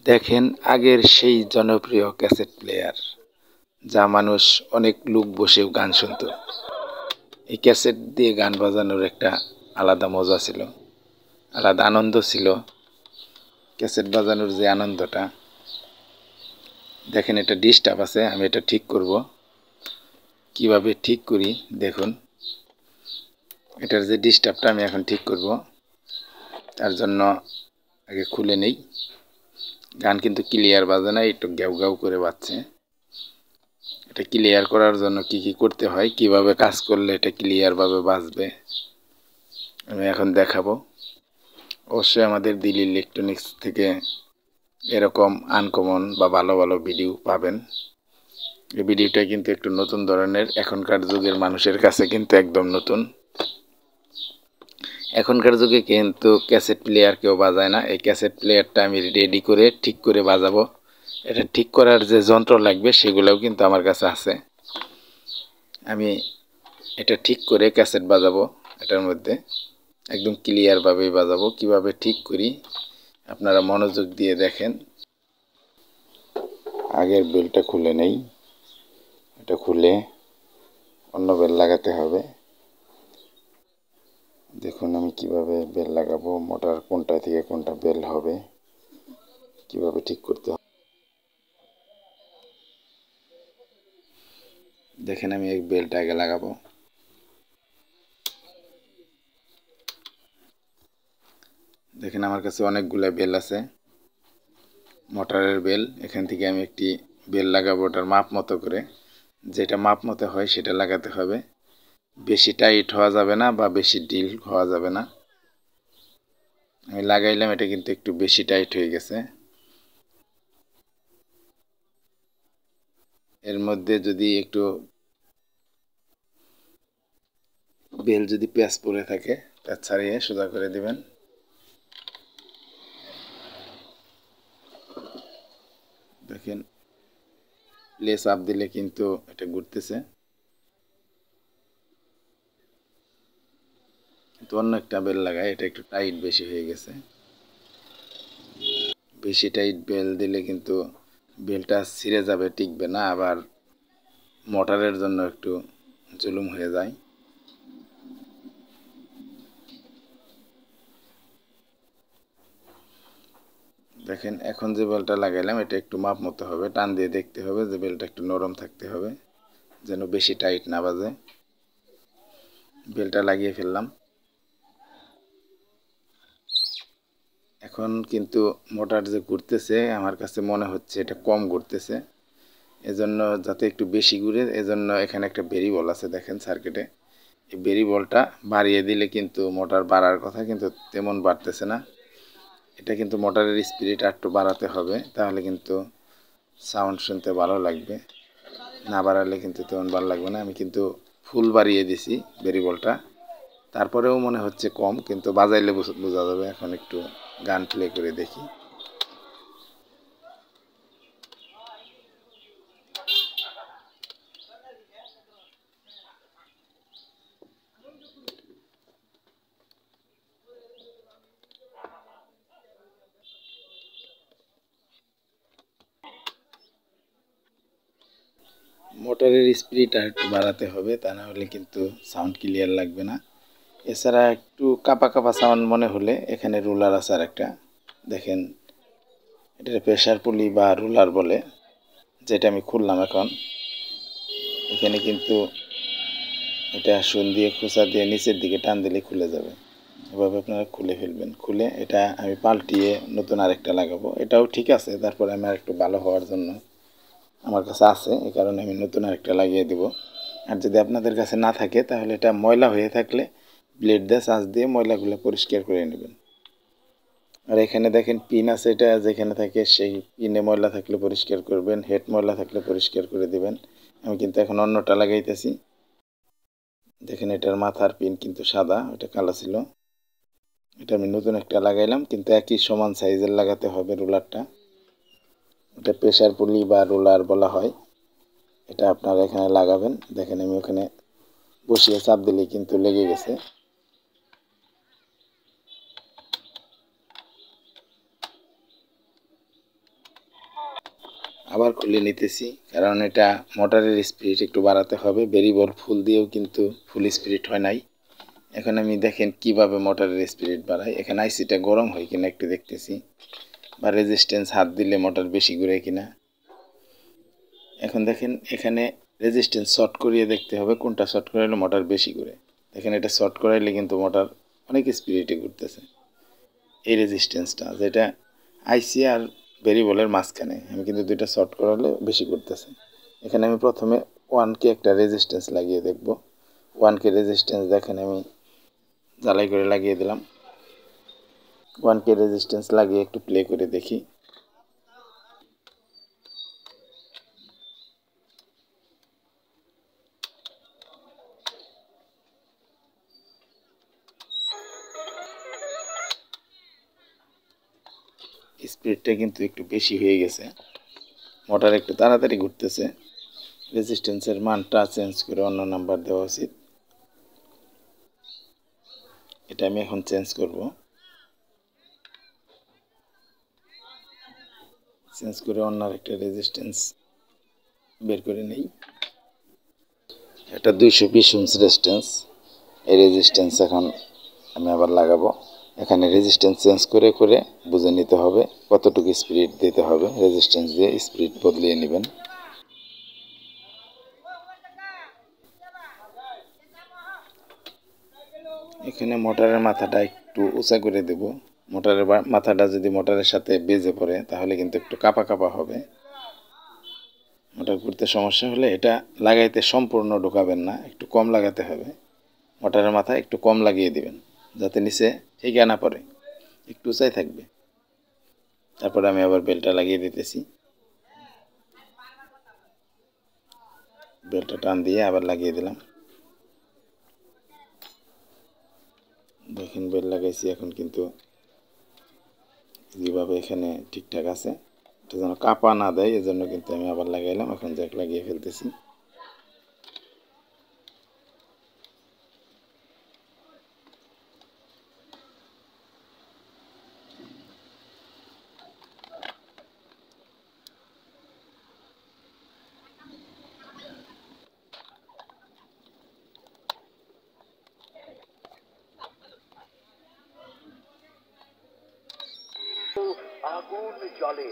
দেখেন আগের সেই জনপ্রিয় ক্যাসেট প্লেয়ার, যা মানুষ অনেক লোক বসেও গান শুনত। এই ক্যাসেট দিয়ে গান বাজানোর একটা আলাদা মজা ছিল, আলাদা আনন্দ ছিল। ক্যাসেট বাজানোর যে আনন্দটা, দেখেন এটা ডিস্টার্ব আছে, আমি এটা ঠিক করব। কিভাবে ঠিক করি দেখুন। এটার যে ডিস্টার্বটা আমি এখন ঠিক করব, তার জন্য আগে খুলে নেই। গান কিন্তু ক্লিয়ার বাজে না, একটু গ্যাউ গ্যাউ করে বাজছে। এটা ক্লিয়ার করার জন্য কি কি করতে হয়, কিভাবে কাজ করলে এটা ক্লিয়ারভাবে বাজবে, আমি এখন দেখাবো। অবশ্যই আমাদের দিল্লি ইলেকট্রনিক্স থেকে এরকম আনকমন বা ভালো ভালো ভিডিও পাবেন। এই ভিডিওটা কিন্তু একটু নতুন ধরনের, এখনকার যুগের মানুষের কাছে কিন্তু একদম নতুন। এখনকার যুগে কিন্তু ক্যাসেট প্লেয়ার কেউ বাজায় না। এই ক্যাসেট প্লেয়ারটা আমি রেডি করে ঠিক করে বাজাবো। এটা ঠিক করার যে যন্ত্র লাগবে সেগুলোও কিন্তু আমার কাছে আছে। আমি এটা ঠিক করে ক্যাসেট বাজাবো। এটার মধ্যে একদম ক্লিয়ারভাবেই বাজাবো। কিভাবে ঠিক করি আপনারা মনোযোগ দিয়ে দেখেন। আগের বেলটা খুলে নেই, এটা খুলে অন্য বেল লাগাতে হবে। দেখুন আমি কিভাবে বেল লাগাবো, মোটর কোনটা থেকে কোনটা বেল হবে, কিভাবে ঠিক করতে হবে। দেখেন আমি এই বেলটা আগে লাগাবো। দেখেন আমার কাছে অনেকগুলো বেল আছে, মোটরের বেল। এখান থেকে আমি একটি বেল লাগাবো, ওটার মাপ মতো করে। যেটা মাপ মতো হয় সেটা লাগাতে হবে। বেশি টাইট হওয়া যাবে না বা বেশি ঢিল হওয়া যাবে না। আমি লাগাইলাম, এটা কিন্তু একটু বেশি টাইট হয়ে গেছে। এর মধ্যে যদি একটু বেল যদি প্যাঁচ পড়ে থাকে, প্যাঁচ ছাড়িয়ে সোজা করে দিবেন। দেখেন প্লে চাপ দিলে কিন্তু এটা ঘুরতেছে। কিন্তু অন্য একটা বেল লাগাই, এটা একটু টাইট বেশি হয়ে গেছে। বেশি টাইট বেল দিলে কিন্তু বেলটা ছিঁড়ে যাবে, টিকবে না, আবার মোটরের জন্য একটু জুলুম হয়ে যায়। দেখেন এখন যে বেলটা লাগাইলাম এটা একটু মাপ মতো হবে, টান দিয়ে দেখতে হবে যে বেলটা একটু নরম থাকতে হবে, যেন বেশি টাইট না বাজে। বেলটা লাগিয়ে ফেললাম। এখন কিন্তু মোটর যে ঘুরতেছে, আমার কাছে মনে হচ্ছে এটা কম ঘুরতেছে। এজন্য যাতে একটু বেশি ঘুরে, এজন্য এখানে একটা ভেরিয়েবল আছে দেখেন সার্কিটে। এই ভেরিয়েবলটা বাড়িয়ে দিলে কিন্তু মোটর বাড়ার কথা, কিন্তু তেমন বাড়তেছে না। এটা কিন্তু মোটরের স্পিড একটু বাড়াতে হবে, তাহলে কিন্তু সাউন্ড শুনতে ভালো লাগবে। না বাড়ালে কিন্তু তেমন ভালো লাগবে না। আমি কিন্তু ফুল বাড়িয়ে দিছি ভেরিয়েবলটা, তারপরেও মনে হচ্ছে কম, কিন্তু বাজাইলে বোঝা যাবে। এখন একটু গান প্লে করে দেখি। মোটরের স্পিড আর একটু বাড়াতে হবে, তা না হলে কিন্তু সাউন্ড ক্লিয়ার লাগবে না। এছাড়া একটু কাঁপা কাঁপা সাউন্ড মনে হলে এখানে রুলার আছে আর একটা, দেখেন এটা প্রেসার পুলি বা রুলার বলে, যেটা আমি খুললাম এখন। এখানে কিন্তু এটা সুন দিয়ে খোঁচা দিয়ে নিচের দিকে টান দিলে খুলে যাবে। এভাবে আপনারা খুলে ফেলবেন। খুলে এটা আমি পাল্টিয়ে নতুন আরেকটা লাগাবো। এটাও ঠিক আছে, তারপরে আমি আরেকটু ভালো হওয়ার জন্য আমার কাছে আছে, এই কারণে আমি নতুন আরেকটা লাগিয়ে দেব। আর যদি আপনাদের কাছে না থাকে তাহলে এটা ময়লা হয়ে থাকলে ব্লেড দিয়ে চাষ দিয়ে ময়লাগুলো পরিষ্কার করে নেবেন। আর এখানে দেখেন পিন আছে, এটা যেখানে থাকে সেই পিনে ময়লা থাকলে পরিষ্কার করবেন, হেড ময়লা থাকলে পরিষ্কার করে দিবেন। আমি কিন্তু এখন অন্যটা লাগাইতেছি। দেখেন এটার মাথার পিন কিন্তু সাদা, ওটা কালো ছিল। এটা আমি নতুন একটা লাগাইলাম, কিন্তু একই সমান সাইজের লাগাতে হবে রুলারটা। এটা প্রেসার পুলি বা রুলার বলা হয়। এটা আপনারা এখানে লাগাবেন। দেখেন আমি ওখানে বসিয়ে চাপ দিলেই কিন্তু লেগে গেছে। আবার খুলে নিতেছি, কারণ এটা মোটরের স্পিড একটু বাড়াতে হবে। ভেরিবল ফুল দিয়েও কিন্তু ফুল স্পিড হয় নাই। এখন আমি দেখেন কিভাবে মোটরের স্পিড বাড়াই। এখানে আইসিটা গরম হয় কিনা একটু দেখতেছি, বা রেজিস্ট্যান্স হাত দিলে মোটর বেশি ঘুরে কিনা। এখন দেখেন এখানে রেজিস্ট্যান্স শর্ট করিয়ে দেখতে হবে কোনটা শর্ট করাইলে মোটর বেশি ঘুরে। দেখেন এটা শর্ট করাইলে কিন্তু মোটর অনেক স্পিডে ঘুরতেছে। এই রেজিস্ট্যান্সটা যেটা আইসি আর ভেরিবলের মাঝখানে, আমি কিন্তু দুইটা শর্ট করালে বেশি ঘুরতেছে। এখানে আমি প্রথমে 1K একটা রেজিস্ট্যান্স লাগিয়ে দেখব। 1K রেজিস্ট্যান্স দেখেন আমি জ্বালাই করে লাগিয়ে দিলাম। 1K রেজিস্ট্যান্স লাগিয়ে একটু প্লে করে দেখি। স্পিডটা কিন্তু একটু বেশি হয়ে গেছে, মোটর একটু তাড়াতাড়ি ঘুরতেছে। রেজিস্ট্যান্সের মানটা চেঞ্জ করে অন্য নাম্বার দেওয়া উচিত। এটা আমি এখন চেঞ্জ করব। চেঞ্জ করে অন্য একটা রেজিস্ট্যান্স বের করে নেই। এটা 220 ওহমস রেজিস্ট্যান্স। এই রেজিস্ট্যান্স এখন আমি আবার লাগাবো। এখানে রেজিস্ট্যান্স চেঞ্জ করে করে বুঝে নিতে হবে কতটুকু স্পিড দিতে হবে। রেজিস্ট্যান্স দিয়ে স্পিড বদলিয়ে নেবেন। এখানে মোটরের মাথাটা একটু উঁচা করে দেব। মোটরের মাথাটা যদি মোটরের সাথে বেজে পড়ে তাহলে কিন্তু একটু কাঁপা কাঁপা হবে। মোটর ঘুরতে সমস্যা হলে এটা লাগাইতে সম্পূর্ণ ঢোকাবেন না, একটু কম লাগাতে হবে। মোটরের মাথা একটু কম লাগিয়ে দিবেন যাতে নিচে ঠেকে না পড়ে, একটু উঁচাই থাকবে। তারপরে আমি আবার বেলটা লাগিয়ে দিতেছি। বেলটা টান দিয়ে আবার লাগিয়ে দিলাম। দেখেন বেল লাগাইছি, এখন কিন্তু যেভাবে এখানে ঠিকঠাক আছে। এটা যেন কাঁপা না দেয় এজন্য কিন্তু আমি আবার লাগাইলাম। এখন জ্যাক লাগিয়ে ফেলতেছি। আগুন জ্বলে।